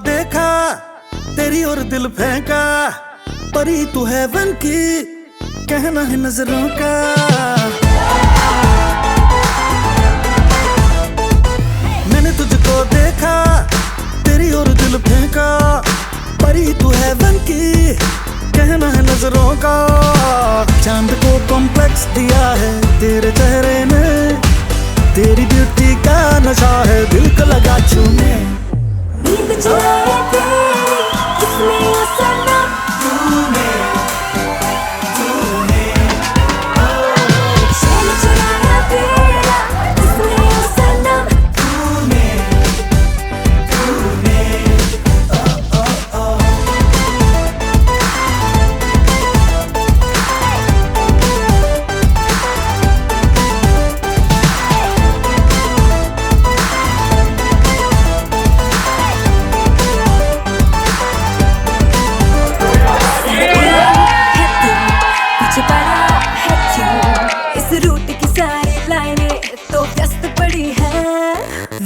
देखा तेरी और दिल फेंका परी तू हेवन की कहना है नजरों का मैंने तुझको देखा तेरी और दिल फेंका परी तू हेवन की कहना है नजरों का चांद को कॉम्प्लेक्स दिया है तेरे चेहरे ने तेरी ब्यूटी का नशा है दिल को लगा छूने नींद चुराए तेरी किसने ये सनम तूने चैन चुराया तेरा किसने ये सनम तूने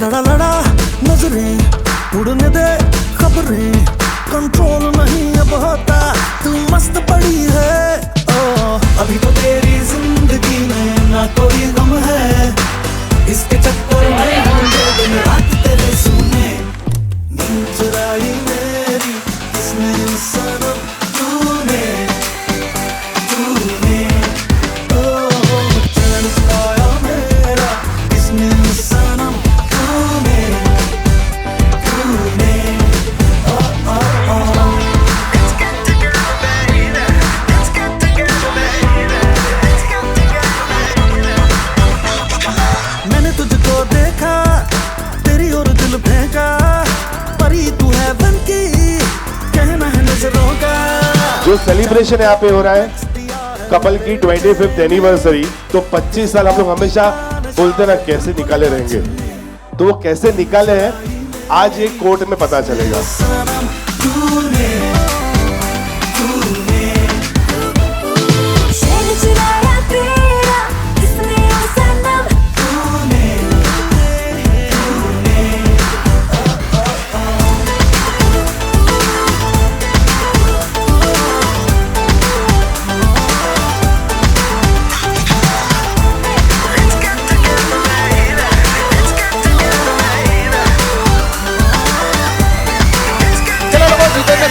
लड़ा लड़ा नजरें उड़ने दे खबरें कंट्रोल नहीं अब होता तू मस्त पड़ी है ओ अभी तो तेरी जिंदगी में ना कोई गम है इसके चक्कर में हम दिन रात तेरे सुने नींद चुराई मेरी किसने सनम तूने तूने ओ चैन चुराया मेरा किसने सनम जो सेलिब्रेशन यहाँ पे हो रहा है कपल की 25th एनिवर्सरी तो 25 साल हम लोग हमेशा बोलते ना कैसे निकाले रहेंगे तो वो कैसे निकाले हैं आज एक कोर्ट में पता चलेगा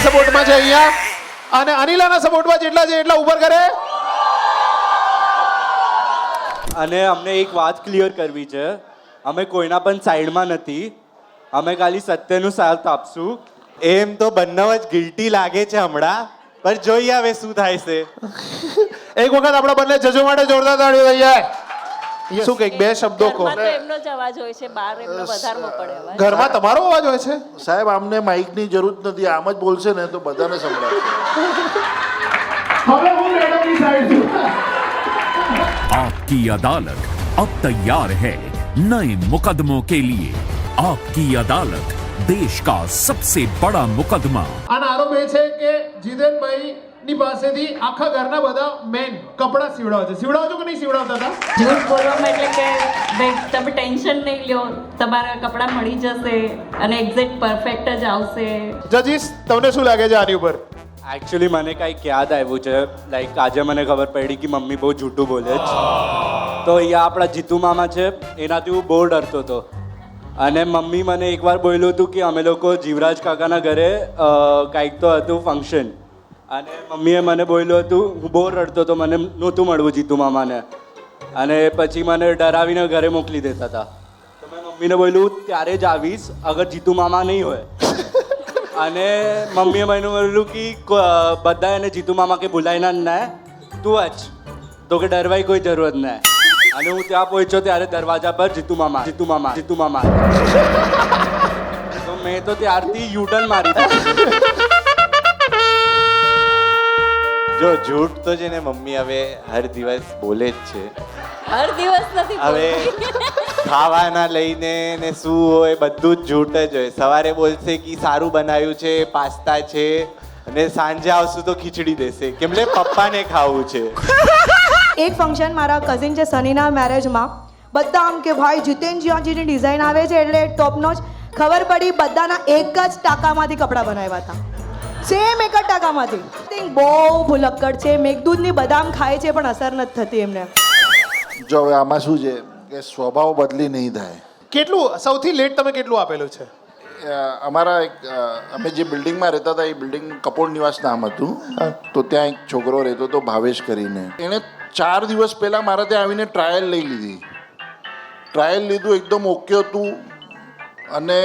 સપોર્ટમાં છે અહીંયા અને અનિલાના સપોર્ટમાં જેટલા છે એટલા ઉપર કરે અને અમને એક વાત ક્લિયર કરવી છે અમે કોઈના પણ સાઈડમાં નથી અમે ખાલી સત્યનું સાથ આપશું એમ તો બંને જ ગિલ્ટી લાગે છે હમણાં પણ જોઈએ હવે શું થાય છે એક વખત આપણા બંને જજો માટે જોરદાર તાળીઓ થઈ જાય શું કઈક બે શબ્દો કહો એમનો જ અવાજ હોય છે બહાર એમનો વધારવો પડે અવાજ ઘરમાં તમારો અવાજ હોય છે સાહેબ આમને માઇકની જરૂર નથી આમ જ બોલશે ને તો બધાને સંભળાશે હવે હું મેડમની સાઈડ છું आपकी अदालत अब तैयार है नए मुकदमों के लिए आपकी अदालत देश का सबसे बड़ा मुकदमा આનો આરોપ એ છે કે જીતેનભાઈ ની પાસેથી આખા ઘરના બધા મેન કપડા સીવડાવે છે સીવડાવો છો કે નહીં સીવડાવતા હતા જૂઠ બોલવામાં એટલે કે ભાઈ તમે ટેન્શન નહીં લ્યો તમારા કપડાં મળી જશે અને એક્ઝેક્ટ પરફેક્ટ જ આવશે જજીસ તમને શું લાગે છે આની ઉપર એકચ્યુઅલી મને કંઈક યાદ આવ્યું છે લાઈક આજે મને ખબર પડી કે મમ્મી બહુ જૂઠું બોલે છે તો અહીંયા આપણા જીતુ મામા છે એનાથી હું બહુ ડરતો હતો અને મમ્મી મને એકવાર બોલ્યું હતું કે અમે લોકો જીવરાજ કાકાના ઘરે કાંઈક તો હતું ફંક્શન અને મમ્મીએ મને બોલ્યું હતું હું બહુ રડતો હતો મને નહોતું મળવું જીતુ મામાને અને પછી મને ડરાવીને ઘરે મોકલી દેતા હતા તો મેં મમ્મીને બોલ્યું ત્યારે જ આવીશ અગર જીતુ મામા નહીં હોય અને મમ્મીએ મને બોલ્યું કે બધા એને જીતુ મામા કે બોલાવીના ના તું જ તો કે ડરવાય કોઈ જરૂરત નહીં અને હું ત્યાં પહોંચ્યો ત્યારે દરવાજા પર જીતુ મામા જીતુ મામા જીતુ મામા તો મેં તો ત્યારથી યુટર્ન મારી જો જૂઠ તો છે ને મમ્મી હવે હર દિવસ બોલે જ છે હર દિવસ નથી હવે ખાવાના લઈને ને શું હોય બધું જ જૂઠ જ હોય સવારે બોલશે કે સારું બનાવ્યું છે પાસ્તા છે અને સાંજે આવશું તો ખીચડી દેશે કેમ લે પપ્પાને ખાવું છે એક ફંક્શન મારા કઝિન છે સનીના મેરેજમાં બધા આમ કે ભાઈ જીતેન જીની ડિઝાઇન આવે છે એટલે ટોપ નોચ ખબર પડી બધાના એક જ ટાંકામાંથી કપડાં બનાવ્યા હતા સેમ એક જ ટાંકામાંથી થિંક બહુ ભૂલક્કડ છે મેઘદૂધની બદામ ખાય છે પણ અસર નથી થતી એમને જો હવે આમાં શું છે કે સ્વભાવ બદલી નહીં થાય. કેટલું સૌથી લેટ તમે કેટલું આપેલું છે? અમારા એક અમે જે બિલ્ડિંગમાં રહેતા હતા એ બિલ્ડિંગ કપોળ નિવાસ નામ હતું. તો ત્યાં એક છોકરો રહેતો હતો ભાવેશ કરીને. એણે 4 દિવસ પહેલાં મારા ત્યાં આવીને ટ્રાયલ લઈ લીધી. ટ્રાયલ લીધું એકદમ ઓકે હતું અને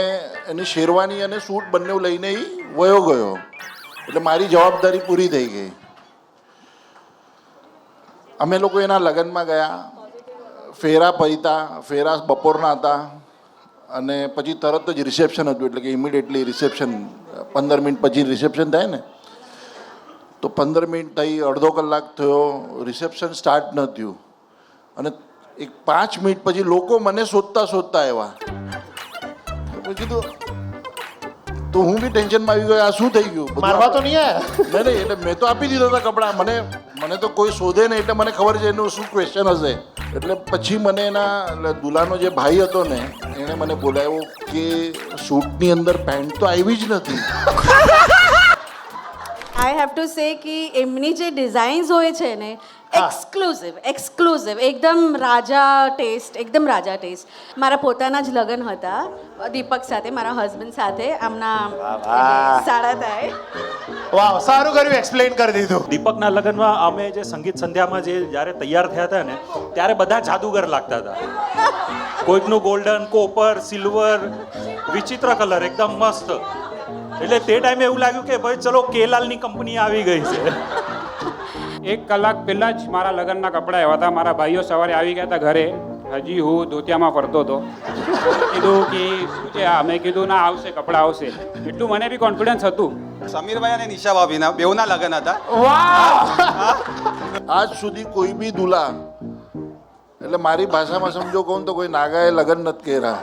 એની શેરવાની અને સૂટ બંને લઈને એ વયો ગયો. એટલે મારી જવાબદારી પૂરી થઈ ગઈ. અમે લોકો એના લગ્નમાં ગયા, ફેરા પૈતા, ફેરા બપોરના હતા અને પછી તરત જ રિસેપ્શન હતું. એટલે કે ઇમિડિયેટલી રિસેપ્શન 15 મિનિટ પછી રિસેપ્શન થાય ને, તો 15 મિનિટ થઈ, અડધો કલાક થયો, રિસેપ્શન સ્ટાર્ટ ન થયું અને એક 5 મિનિટ પછી લોકો મને શોધતા આવ્યા. મેં કીધું તો હું બી ટેન્શનમાં આવી ગયો, આ શું થઈ ગયું? મારવા તો નહીં આયા? નહીં એટલે મેં તો આપી દીધા હતા કપડાં. મને તો કોઈ શોધે નહીં એટલે મને ખબર છે એનું શું ક્વેશ્ચન હશે. એટલે પછી મને એના દુલાનો જે ભાઈ હતો ને એણે મને બોલાવ્યો કે શૂટની અંદર પેન્ટ તો આવી જ નથી. આઈ હેવ ટુ સે કે એમની જે ડિઝાઇન્સ હોય છે ને એક્સક્લુઝિવ એકદમ રાજા ટેસ્ટ. મારા પોતાના જ લગ્ન હતા દીપક સાથે, મારા હસબન્ડ સાથે. આમના સાડા થાય. વાવ, સારું કર્યું, એક્સપ્લેન કરી દીધું. દીપકના લગ્નમાં અમે જે સંગીત સંધ્યામાં જે જ્યારે તૈયાર થયા હતા ને ત્યારે બધા જાદુગર લાગતા હતા. કોઈકનું ગોલ્ડન, કોપર, સિલ્વર, વિચિત્ર કલર, એકદમ મસ્ત. એટલે તે ટાઈમે એવું લાગ્યું કે ભાઈ ચલો કેલાલની કંપની આવી ગઈ છે. 1 કલાક પહેલાં જ મારા લગ્નના કપડાં આવ્યા હતા. મારા ભાઈઓ સવારે આવી ગયા હતા ઘરે. હજી હું ધોતિયામાં ફરતો હતો. કીધું કે શું છે આ? મેં કીધું ના, આવશે, કપડાં આવશે. એટલું મને બી કોન્ફિડન્સ હતું. સમીરભાઈ અને નિશા ભાભીના બેઉના લગ્ન હતા. આજ સુધી કોઈ બી દુલા, એટલે મારી ભાષામાં સમજો કહું તો કોઈ નાગાએ લગ્ન નથી કર્યા.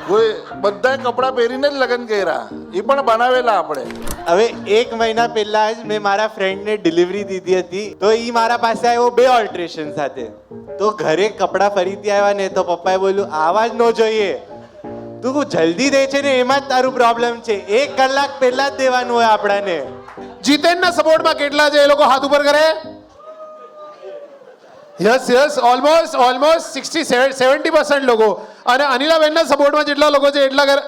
કોઈ બધાએ કપડાં પહેરીને જ લગ્ન કર્યા, એ પણ બનાવેલા આપણે. હવે 1 મહિના પહેલા જ મેં મારા ફ્રેન્ડને ડિલિવરી દીધી હતી. તો એ મારા પાસે આવ્યો 2 ઓલ્ટરેશન સાથે. તો ઘરે કપડાં ફરીથી આવ્યા ને તો પપ્પાએ બોલ્યું આવા જ ન જોઈએ, તું જલ્દી દે છે ને એમાં જ તારું પ્રોબ્લેમ છે. 1 કલાક પહેલા જ દેવાનું હોય આપણાને. જીતેનના સપોર્ટમાં કેટલા છે એ લોકો હાથ ઉપર કરે? યસ, ઓલમોસ્ટ 60-70% લોકો. અને અનિલાબેનના સપોર્ટમાં જેટલા લોકો છે એટલા કરે.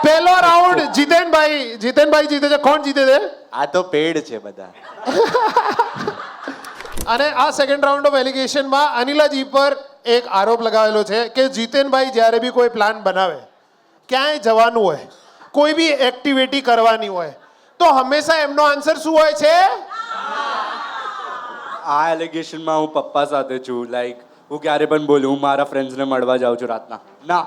પહેલો રાઉન્ડ જીતેનભાઈ જીતે છે. કોણ જીતે છે? આ તો પેડ છે બધા. અને આ સેકન્ડ રાઉન્ડ ઓફ એલિગેશનમાં અનિલાજી પર એક આરોપ લગાવેલો છે કે જીતેનભાઈ જ્યારે બી કોઈ પ્લાન બનાવે, ક્યાંય જવાનું હોય, કોઈ બી એક્ટિવિટી કરવાની હોય, તો હંમેશા એમનો આન્સર શું હોય છે? આ એલિગેશનમાં હું પપ્પા સાથે છું. લાઈક હું ક્યારે પણ બોલું હું મારા ફ્રેન્ડ્સને મળવા જાઉં છું રાતના. ના,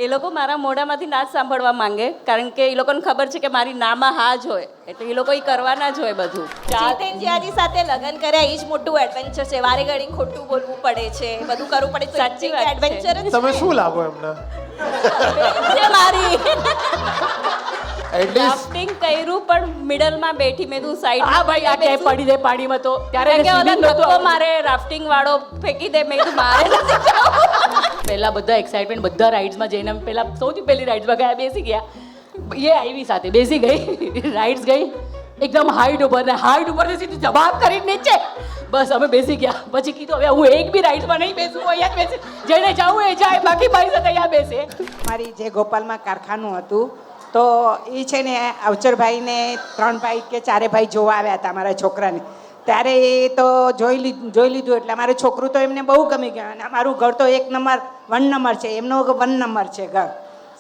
એ લોકો મારા મોઢામાંથી ના જ સાંભળવા માંગે, કારણ કે એ લોકોને ખબર છે કે મારી નામાં હા જ હોય, એટલે એ લોકો એ કરવાના જ હોય બધું. જીતેનજીની સાથે લગ્ન કર્યા એ જ મોટું એડવેન્ચર છે. વારે ઘડી ખોટું બોલવું પડે છે, બધું કરવું પડે છે. સાચી વાત છે. એડવેન્ચર જ તમે શું લાગો એમને? છે મારી. એટલીસ્ટ રાફ્ટિંગ કર્યું પણ મિડલમાં બેઠી. મેં તું સાઈડ હા ભાઈ, આ ક્યાંય પડી દે પાણીમાં તો ત્યારે મારે રાફ્ટિંગ વાળો ફેંકી દે. મેં કીધું મારે નથી જવું. પહેલા બધા એક્સાઇટમેન્ટ બધા રાઇડ્સમાં જઈને અમે પહેલા સૌથી પહેલી રાઇડ્સમાં ગયા, બેસી ગયા. એ આવી સાથે બેસી ગઈ, રાઇડ્સ ગઈ એકદમ હાઈટ ઉપરથી સીધું જવાબ કરીને નીચે. બસ અમે બેસી ગયા. પછી કીધું હવે હું એક બી રાઇડ્સમાં નહીં બેસું, હું અહીંયા જ બેસી, જેને જાઉં એ જાય, બાકી મારી સાથે અહીંયા બેસે. મારી જે ગોપાલમાં કારખાનું હતું તો એ છે ને અવચરભાઈને 3 ભાઈ કે 4 ભાઈ જોવા આવ્યા હતા મારા છોકરાને. ત્યારે એ તો જોઈ લીધું એટલે મારું છોકરું તો એમને બહુ ગમી ગયું. અને અમારું ઘર તો 1 નંબર છે, એમનો 1 નંબર છે ઘર.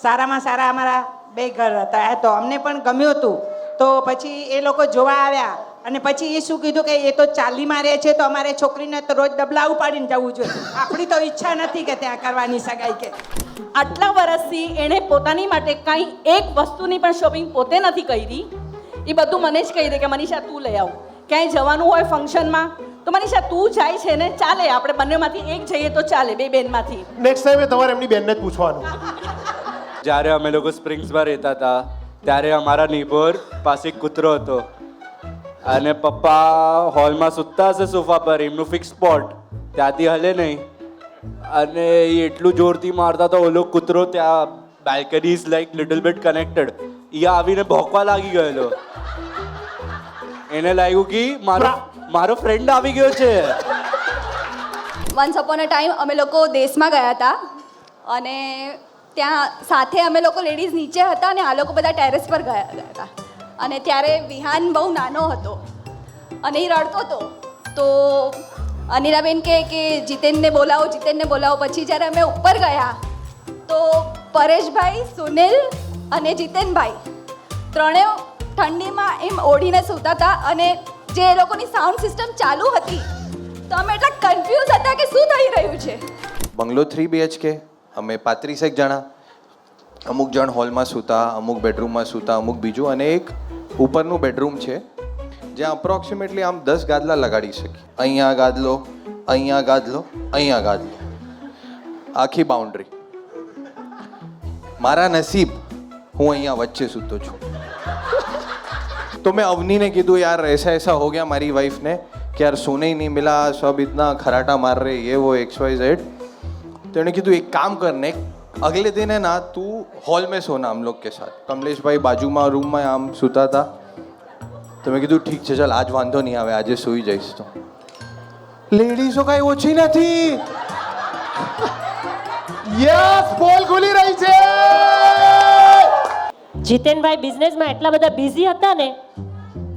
સારામાં સારા અમારા 2 ઘર હતા. તો અમને પણ ગમ્યું હતું. તો પછી એ લોકો જોવા આવ્યા અને પછી એ શું કીધું કે એ તો ચાલીમાં રહે છે, તો અમારે છોકરીને તો રોજ ડબલા ઉપાડીને જવું જોઈએ. આપણી તો ઈચ્છા નથી કે ત્યાં કરવાની સગાઈ કે. આટલા વર્ષથી એણે પોતાની માટે કાંઈ એક વસ્તુની પણ શોપિંગ પોતે નથી કરી. એ બધું મને જ કહી દે કે મનીષા તું લઈ આવ. ક્યાંય જવાનું હોય ફંક્શનમાં તો મનીષા તું જાય છે ને, ચાલે, આપણે બંનેમાંથી એક જઈએ તો ચાલે, 2 બેનમાંથી. નેક્સ્ટ ટાઈમે તમારે એમની બેનને જ પૂછવાનું. જ્યારે અમે લોકો સ્પ્રિંગ્સમાં રહેતા હતા ત્યારે અમારા નેબર પાસે એક કૂતરો હતો અને પપ્પા હોલમાં સૂતા હશે સોફા પર, એમનું ફિક્સ સ્પોટ ત્યાંથી હલે નહીં. અને એ એટલું જોરથી મારતા તો ઓલો કૂતરો ત્યાં balcony is like little bit connected એ આવીને ભોંકવા લાગી ગયેલો. એને લાગ્યું કે મારો ફ્રેન્ડ આવી ગયો છે. વન્સ અપોન અ ટાઈમ અમે લોકો દેશમાં ગયા હતા અને ત્યાં સાથે અમે લોકો લેડીઝ નીચે હતા અને આ લોકો બધા ટેરેસ પર ગયા હતા અને ત્યારે વિહાન બહુ નાનો હતો અને એ રડતો હતો. તો અનિલાબેન કે જીતેનને બોલાવો. પછી જ્યારે અમે ઉપર ગયા તો પરેશભાઈ, સુનિલ અને જીતેનભાઈ ત્રણેય ઠંડીમાં એમ ઓઢીને સૂતા હતા અને જે એ લોકોની સાઉન્ડ સિસ્ટમ ચાલુ હતી તો અમે એટલા કન્ફ્યુઝ હતા કે શું થઈ રહ્યું છે. બંગલો 3 BHK, અમે 35 જણા, અમુક જણ હોલમાં સૂતા, અમુક બેડરૂમમાં સૂતા, અમુક બીજું, અને એક ઉપરનું બેડરૂમ છે જ્યાં અપ્રોક્સિમેટલી આમ 10 ગાદલા લગાડી શકીએ. અહીંયા ગાદલો, અહીંયા ગાદલો, અહીંયા ગાદલો, આખી બાઉન્ડ્રી. મારા નસીબ હું અહીંયા વચ્ચે સૂતો છું. तो मैं अवनी ने कीधु यार ऐसा हो गया हमारी वाइफ ने कि यार सोने ही नहीं मिला, सब इतना खराटा मार रहे ये वो XYZ. तो इन्होंने कीधु एक काम करने, अगले दिन है ना तू हॉल में सोना हम लोग के साथ. कमलेश भाई बाजू में रूम में आम सूता था. तो मैं कीधु ठीक है चल आज वांधो नहीं आवे, आज सोई जाइस. तो लेडीजो कई ओછી નથી. યસ, પોલ ખુલી રહી છે. જીતેનભાઈ બિઝનેસમાં એટલા બધા બિઝી હતા ને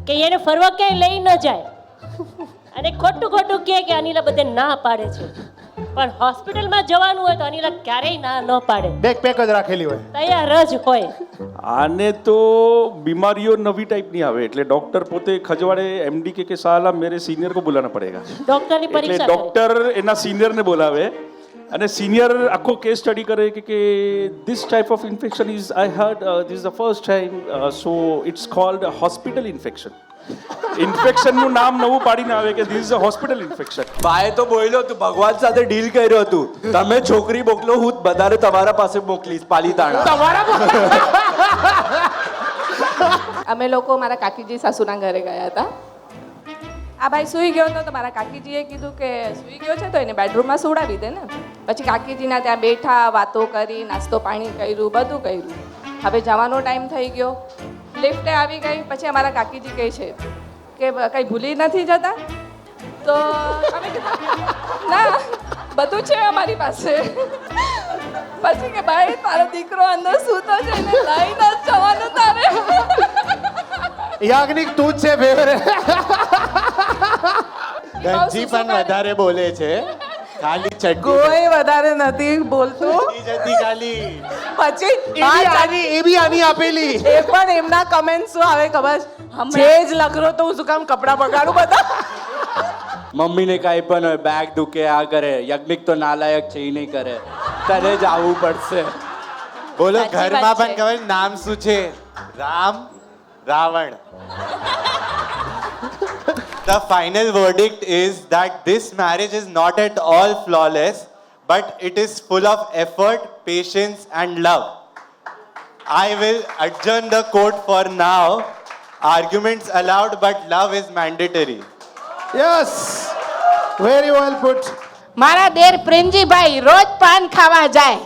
કે એને ફરવા ક્યાંય લઈ ન જાય અને ખોટું કહે કે અનિલા બધે ના પાડે છે, પણ હોસ્પિટલમાં જવાનું હોય તો અનિલા ક્યારેય ના ન પાડે, બેકપેક જ રાખેલી હોય, તૈયાર જ હોય. આને તો બીમારીઓ નવી ટાઈપની આવે એટલે ડોક્ટર પોતે ખજવાડે. એમડી કે સાલા મેરે સિનિયર કો बुलाना पड़ेगा. ડોક્ટરની એટલે પરીક્ષા ડોક્ટર એના સિનિયરને બોલાવે અને સિનિયર આખો કેસ સ્ટડી કરે કે this type of infection is I heard this the first time so it's called hospital infection. ઇન્ફેક્શનનું નામ નવું પાડીને આવે કે this is a hospital infection. ભાઈ તો બોલ્યો તું ભગવાન સાથે ડીલ કર્યો હતું, તમે છોકરી મોકલો હું બધાને તમારા પાસે મોકલીશ પાલીતાણા. અમે લોકો મારા કાકીજી સાસુના ઘરે ગયા હતા. આ ભાઈ સૂઈ ગયો હતો તો મારા કાકીજીએ કીધું કે સૂઈ ગયો છે તો એને બેડરૂમમાં સુવડાવી દે ને. પછી કાકીજીના ત્યાં બેઠા, વાતો કરી, નાસ્તો પાણી કર્યું, બધું કર્યું. હવે જવાનો ટાઈમ થઈ ગયો, લિફ્ટે આવી ગઈ. પછી અમારા કાકીજી કહે છે કે કંઈ ભૂલી નથી જતા? તો અમે કીધું ના બધું છે અમારી પાસે. પછી કે ભાઈ તારો દીકરો અંદર સૂતો છે એને લઈને જ જવાનું તારે. યાજ્ઞિક તું જ છે ફેવરેટ. ગંજી પણ વધારે બોલે છે, ખાલી ચડ્ડી કોઈ વધારે નથી બોલતું. જતી ખાલી. પછી એ બી આની આપેલી. એ પણ એમના કમેન્ટ શું આવે ખબર છે જ લખરો તો હું શું કામ કપડાં બગાડું બધા. મમ્મીને કાંઈ પણ હોય, બેગ દુખે, આ કરે. યજ્ઞિક તો નાલાયક છે, એ નહીં કરે. તને જ આવવું પડશે. બોલો સાચી ઘરમાં વાત પણ છે. ખબર નામ શું છે? Ram, Ravan. The final verdict is that this marriage is not at all flawless, but it is full of effort, patience and love. I will adjourn the court for now. Arguments allowed, but love is mandatory. Yes, very well put. મારા દેર પ્રેમજીભાઈ રોજ પાન ખાવા જાય,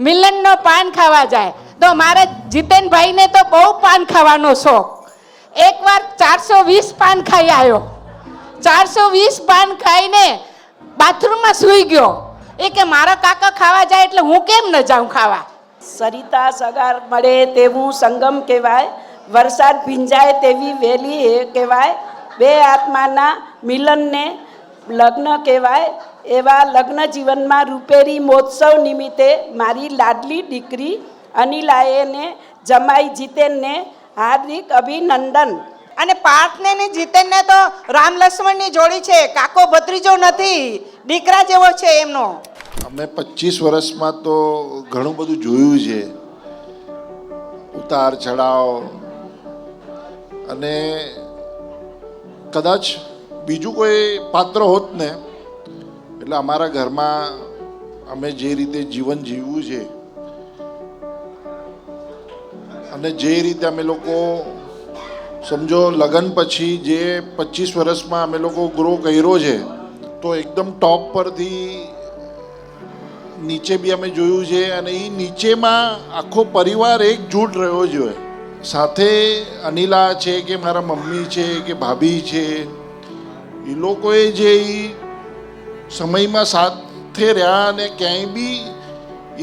મિલનનો પાન ખાવા જાય. તો મારા જીતેનભાઈને તો બહુ પાન ખાવાનો શોખ. એકવાર 420 પાન ખાઈ આવ્યો. 420 પાન ખાઈને બાથરૂમમાં સૂઈ ગયો. એ કે મારા કાકા ખાવા જાય એટલે હું કેમ ન જાઉં ખાવા. સરિતા સગાર મળે તેવું સંગમ કહેવાય, વરસાદ ભીંજાય તેવી વેલી એ કહેવાય, બે આત્માના મિલનને લગ્ન કહેવાય. એવા લગ્ન જીવનમાં રૂપેરી મહોત્સવ નિમિત્તે મારી લાડલી દીકરી અનિલાએને જમાઈ જીતેનને હાર્દિક અભિનંદન. અને પાર્થને ને જીતેનને તો રામ લક્ષ્મણની જોડી છે, કાકો ભત્રીજો નથી, દીકરા જેવો છે એમનો. અમે 25 વર્ષમાં તો ઘણું બધું જોયું છે, ઉતાર ચઢાવ. અને કદાચ બીજું કોઈ પાત્ર હોત ને એટલે અમારા ઘરમાં અમે જે રીતે જીવન જીવવું છે અને જે રીતે અમે લોકો સમજો લગ્ન પછી જે 25 વર્ષમાં અમે લોકો ગ્રો કર્યો છે, તો એકદમ ટોપ પરથી નીચે બી અમે જોયું છે અને એ નીચેમાં આખો પરિવાર એકજૂટ રહ્યો છે. સાથે અનિલા છે કે મારા મમ્મી છે કે ભાભી છે, એ લોકોએ જે સમયમાં સાથે રહ્યા અને ક્યાંય બી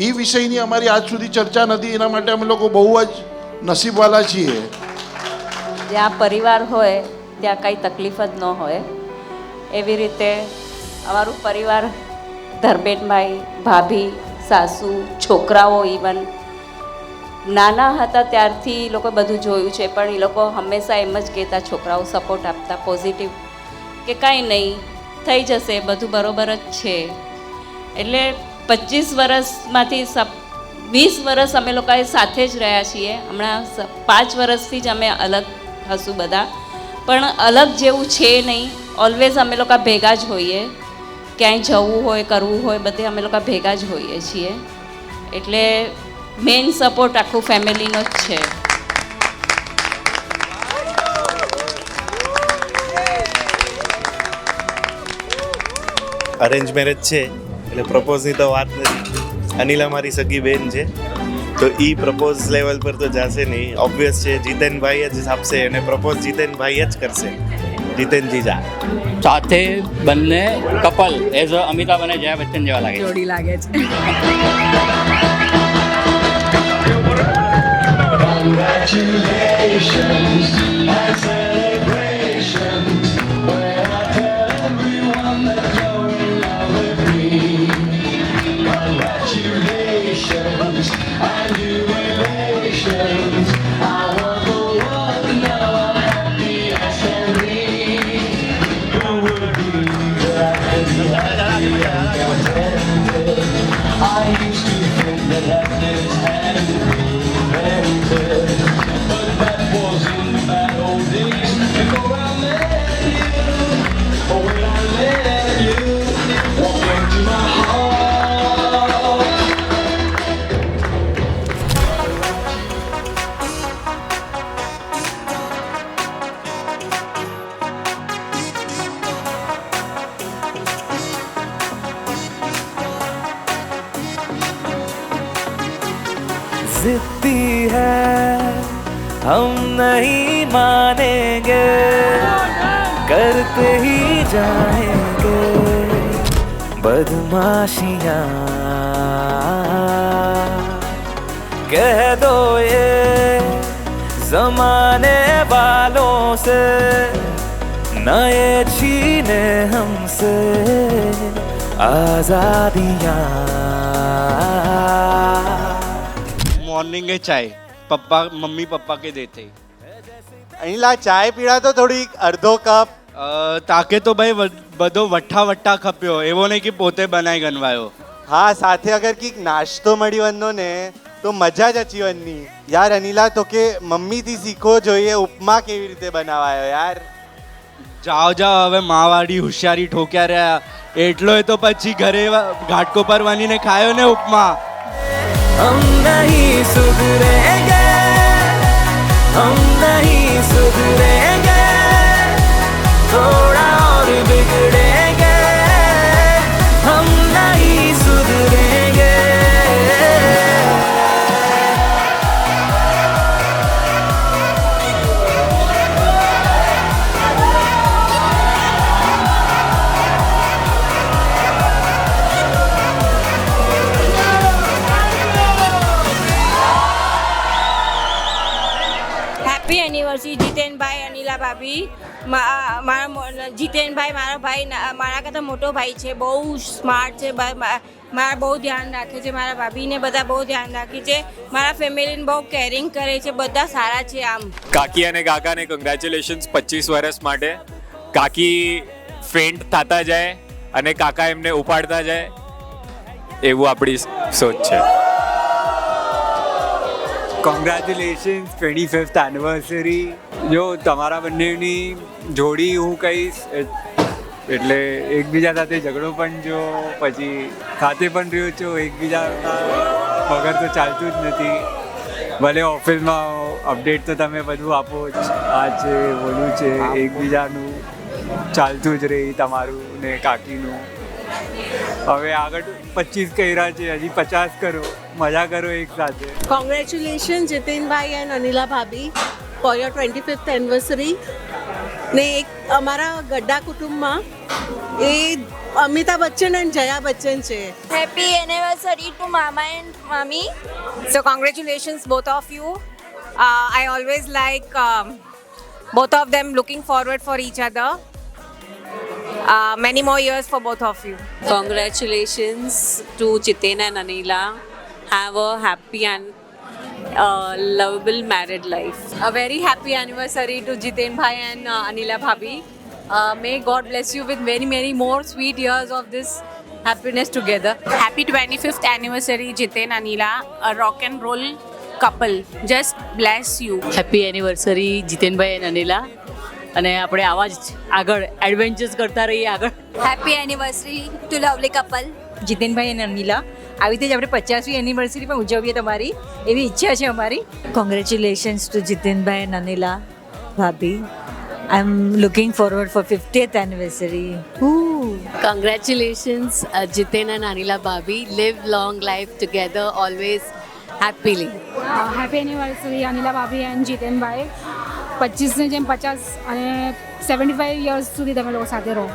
એ વિષયની અમારી આજ સુધી ચર્ચા નથી. એના માટે અમે લોકો બહુ જ નસીબવાલા છીએ. જ્યાં પરિવાર હોય ત્યાં કંઈ તકલીફ જ ન હોય, એવી રીતે અમારું પરિવાર ધર્મેનભાઈ, ભાભી, સાસુ, છોકરાઓ, ઇવન નાના હતા ત્યારથી એ લોકો બધું જોયું છે, પણ એ લોકો હંમેશા એમ જ કહેતા, છોકરાઓ સપોર્ટ આપતા, પોઝિટિવ, કે કાંઈ નહીં થઈ જશે, બધું બરોબર જ છે. એટલે 25 વર્ષમાંથી 20 વર્ષ અમે લોકોએ સાથે જ રહ્યા છીએ. હમણાં 5 વર્ષથી જ અમે અલગ હશું બધા, પણ અલગ જેવું છે નહીં. ઓલવેઝ અમે લોકો ભેગા જ હોઈએ, ક્યાંય જવું હોય, કરવું હોય, બધે અમે લોકો ભેગા જ હોઈએ છીએ. એટલે મેઇન સપોર્ટ આખું ફેમિલીનો જ છે. અરેન્જ મેરેજ છે એટલે પ્રપોઝની તો વાત નથી. અનિલા મારી સગી બેન છે, તો એ પ્રપોઝ લેવલ પર તો જશે નહીં. ઓબ્વિયસ છે, જીતેનભાઈ જ આપશે અને પ્રપોઝ જીતેનભાઈ જ કરશે, જીતેન જીજા. સાથે બંને કપલ એઝ અમિતાભ અને જયા બચ્ચન જેવા લાગે, જોડી લાગે છે. Congratulations and celebrations. When I tell everyone that you're in love with me. Congratulations and jubilations. I want the world to know I'm happy as can be. Who would be glad to have you attended? I used to think that happiness had to be invented. But that was in the bad old days before I met you. Or when I met you, walk into my heart. जिद्दी है हम नहीं मानेंगे, करते ही जाएंगे बदमाशियाँ. कह दो ये जमाने वालों से, न ये छीने हमसे आजादियाँ. मॉर्निंग है चाय पप्पा मम्मी पप्पा के देते. અનિલા ચાય પીડા તો થોડી અડધો કપ. તાકે તો ભાઈ બધો વઠ્ઠા વઠ્ઠા ખપ્યો, એવો નહીં કે પોતે બનાવી ગણવાયો. હા, સાથે અગર કંઈક નાસ્તો મળી વનનો ને તો મજા જ અચી વનની. યાર અનિલા, તો કે મમ્મીથી શીખવો જોઈએ ઉપમા કેવી રીતે બનાવાયો યાર. જાઓ જાઓ, હવે માવાડી હોશિયારી ઠોક્યા રહ્યા એટલો એ તો પછી ઘરે ઘાટકો પર બનીને ખાયો ને ઉપમા. हम नहीं सुधरेंगे, हम नहीं सुधरेंगे, थोड़ा और बिगड़ेंगे, हम नहीं सुधरेंगे. હેપી એનિવર્સરી જીતેનભાઈ, અનિલા ભાભી. મારા જીતેનભાઈ મારો ભાઈ મારા કરતાં મોટો ભાઈ છે, બહુ સ્માર્ટ છે, મારા બહુ ધ્યાન રાખે છે, મારા ભાભીને બધા બહુ ધ્યાન રાખે છે, મારા ફેમિલીને બહુ કેરિંગ કરે છે, બધા સારા છે. આમ કાકી અને કાકાને કોંગ્રેચ્યુલેશન્સ 25 વર્ષ માટે. કાકી ફેન્ટ થતા જાય અને કાકા એમને ઉપાડતા જાય, એવું આપણી સોચ છે. Congratulations 25th anniversary. જો તમારા બંનેની જોડી હું કહીશ એટલે એકબીજા સાથે ઝઘડો પણ જો, પછી સાથે પણ રહ્યો છો, એકબીજા વગર તો ચાલતું જ નથી. ભલે ઓફિસમાં અપડેટ તો તમે બધું આપો જ, આ છે બોલું છે, એકબીજાનું ચાલતું જ રહે તમારું ને કાકીનું. હવે આગળ 25 કર્યા છે, હજી 50 કરો, મજા કરો એક સાથે. કોંગ્રેચ્યુલેશન જીતેનભાઈ એન્ડ અનિલા ભાભી ફોર યોર 25th એનિવર્સરી. ને એક અમારા ગड्ढा કુટુંબમાં એ અમિતાભ બચ્ચન એન્ડ જયા બચ્ચન છે. હેપી એનિવર્સરી ટુ મામા એન્ડ મામી. So congratulations both of you. I always like both of them, looking forward for each other. Many more years for both of you. Congratulations to Jiten and Anila. Have a happy and lovable married life. A very happy anniversary to Jiten bhai and Anila bhabhi. May God bless you with many, many more sweet years of this happiness together. Happy 25th anniversary, Jiten Anila. A rock and roll couple. Just bless you. Happy anniversary જીતેનભાઈ અને અનિલા. અને આપણે આવા જ આગળ adventures કરતા રહીએ આગળ. Happy anniversary to lovely couple જીતેનભાઈ અને અનિલા. આવી રીતે જ આપણે 50મી એનિવર્સરી પણ ઉજવીએ તમારી એવી ઈચ્છા છે અમારી. કોંગ્રેચ્યુલેશન્સ ટુ જીતેનભાઈ એન્ડ અનિલા ભાભી. I am looking forward for 50th anniversary. Congratulations, Jiten and Anila bhabhi. Live long life together, always happily. Happy anniversary Anila ભાભી એન્ડ જીતેનભાઈ. 25 ને જેમ 50 અને 75 યર્સ સુધી તમે લોકો સાથે રહો.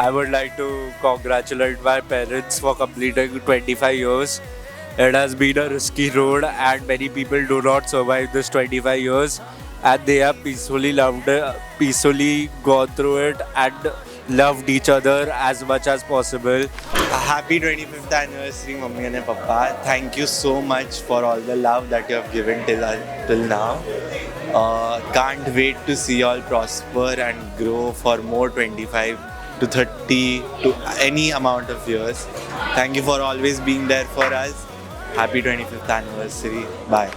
I would like to congratulate my parents for completing 25 years. It has been a risky road and many people do not survive this 25 years, and they have peacefully gone through it and loved each other as much as possible. Happy 25th anniversary, Mummy and Papa. Thank you so much for all the love that you have given till now. Can't wait to see you all prosper and grow for more 25 to 30 to any amount of years. Thank you for always being there for us. Happy 25th anniversary. Bye.